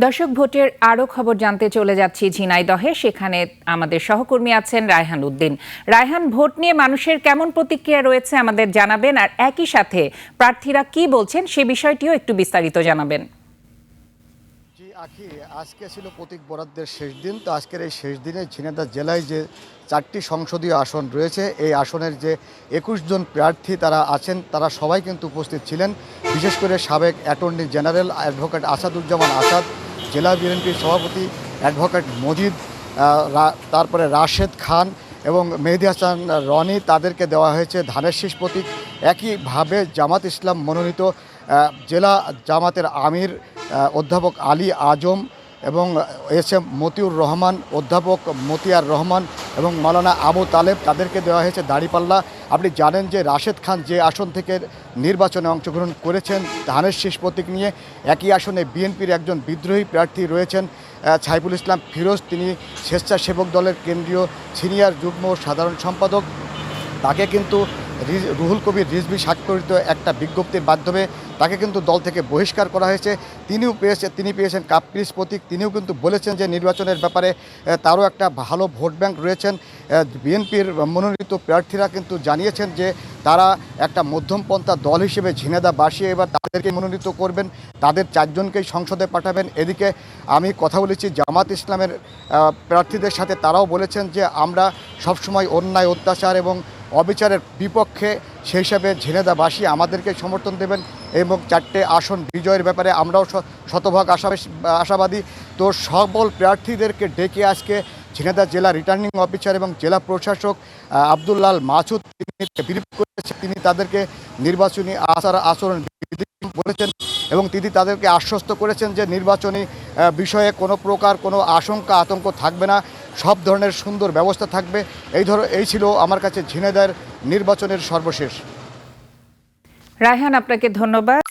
দর্শক ভোটের আরও খবর জানতে চলে যাচ্ছি ঝিনাইদহে। সেখানে আমাদের সহকর্মী আছেন রায়হান উদ্দিন। রায়হান, ভোট নিয়ে মানুষের কেমন প্রতিক্রিয়া রয়েছে আমাদের জানাবেন, আর একই সাথে প্রার্থীরা কি বলছেন সে বিষয়টিও একটু বিস্তারিত জানাবেন। জি আখি, আজকে ছিল প্রতীক বরাদ্দের শেষ দিন। তো আজকের এই শেষ দিনে ঝিনাইদহ জেলায় যে 4টি সংসদীয় আসন রয়েছে, এই আসনের যে 21 জন প্রার্থী তারা আছেন, তারা সবাই কিন্তু উপস্থিত ছিলেন। বিশেষ করে সাবেক attorney general advocate Asaduzzaman Asad, জেলা বিএনপির সভাপতি অ্যাডভোকেট মজিদ, তারপরে রাশেদ খান এবং মেহেদী হাসান রনি, তাদেরকে দেওয়া হয়েছে ধানের শীষ প্রতীক। একইভাবে জামাত ইসলাম মনোনীত জেলা জামাতের আমির অধ্যাপক আলী আজম এবং এস এম মতিউর রহমান, অধ্যাপক মতিয়ার রহমান এবং মাওলানা আবু তালেব, তাদেরকে দেওয়া হয়েছে দাঁড়িপাল্লা। আপনি জানেন যে রাশেদ খান যে আসন থেকে নির্বাচনে অংশগ্রহণ করেছেন ধানের শীষ প্রতীক নিয়ে, একই আসনে বিএনপির একজন বিদ্রোহী প্রার্থী রয়েছেন সাইফুল ইসলাম ফিরোজ। তিনি স্বেচ্ছাসেবক দলের কেন্দ্রীয় সিনিয়র যুগ্ম সাধারণ সম্পাদক। তাকে কিন্তু রুহুল কবির রিজভী স্বাক্ষরিত একটা বিজ্ঞপ্তির মাধ্যমে তাকে কিন্তু দল থেকে বহিষ্কার করা হয়েছে। তিনি পেয়েছেন কাপ্রিস প্রতীক। তিনিও কিন্তু বলেছেন যে নির্বাচনের ব্যাপারে তারও একটা ভালো ভোট ব্যাংক রয়েছেন। বিএনপির মনোনীত প্রার্থীরা কিন্তু জানিয়েছেন যে তারা একটা মধ্যমপন্থা দল হিসেবে ঝিনাইদহবাসী এবার তাদেরকে মনোনীত করবেন, তাদের 4 জনকেই সংসদে পাঠাবেন। এদিকে আমি কথা বলেছি জামাত ইসলামের প্রার্থীদের সাথে, তারাও বলেছেন যে আমরা সবসময় অন্যায়, অত্যাচার এবং অবিচারের বিপক্ষে, সেই হিসাবে ঝিনাইদহবাসী আমাদেরকে সমর্থন দেবেন এবং 4টে আসন বিজয়ের ব্যাপারে আমরাও শতভাগ আশাবাদী। তো সকল প্রার্থীদেরকে ডেকে আজকে ঝিনাইদহ জেলা রিটার্নিং অফিসার এবং জেলা প্রশাসক আব্দুল্লাল মাসুদ ব্রিফ করেছেন। তিনি তাদেরকে নির্বাচনী আচরণ বলেছেন এবং তিনি তাদেরকে আশ্বস্ত করেছেন যে নির্বাচনী বিষয়ে কোনো প্রকার কোনো আশঙ্কা আতঙ্ক থাকবে না, সব ধরনের সুন্দর ব্যবস্থা থাকবে। এই ছিল আমার কাছে ঝিনাইদহের নির্বাচনের সর্বশেষ। রায়হান, আপনাকে ধন্যবাদ।